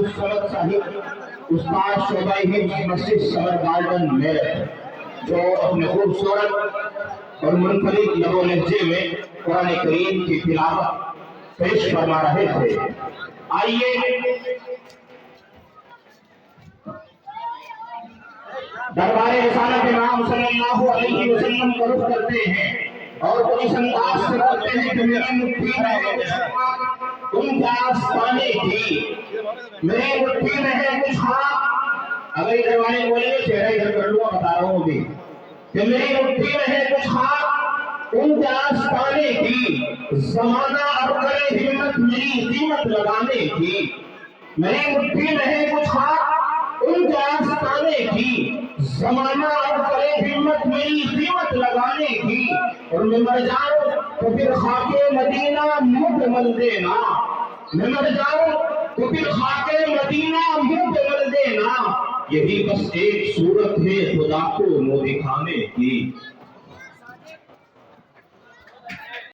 الصمد صاحب استاد شعبہ حفظ مسجد سمر گارڈن میرٹھ، جو اپنے خوبصورت اور منفرد لب و لہجے میں قرآن کریم کی تلاوت پیش فرما رہے تھے۔ آئیے دربار رسالت امام صلی اللہ علیہ وسلم کو رخ کرتے ہیں اور اس انداز سے بولتے ہیں کہ میری مٹھی میں تم کیا آستانے کی، میری مٹھی میں ہے کچھ ہاتھ، اگر ادھر والے بولے گے چہرہ ادھر کر لوں، بتا رہا ہوں ابھی کہ میری مٹھی میں ہے کچھ ہاتھ ان کیا آستانے کی، زمانہ اب کرے ہمت میری قیمت لگانے کی، میری مٹھی میں ہے کچھ ہاتھ ان کے آستانے کی، زمانہ اب کرے ہمت میری قیمت لگانے کی، اور میں مر جاؤں تو پھر خاک مدینہ مجھ مل دینا، میں مر جاؤں تو پھر خاک مدینہ مجھ مل دینا، یہی بس ایک صورت ہے خدا کو منہ دکھانے کی۔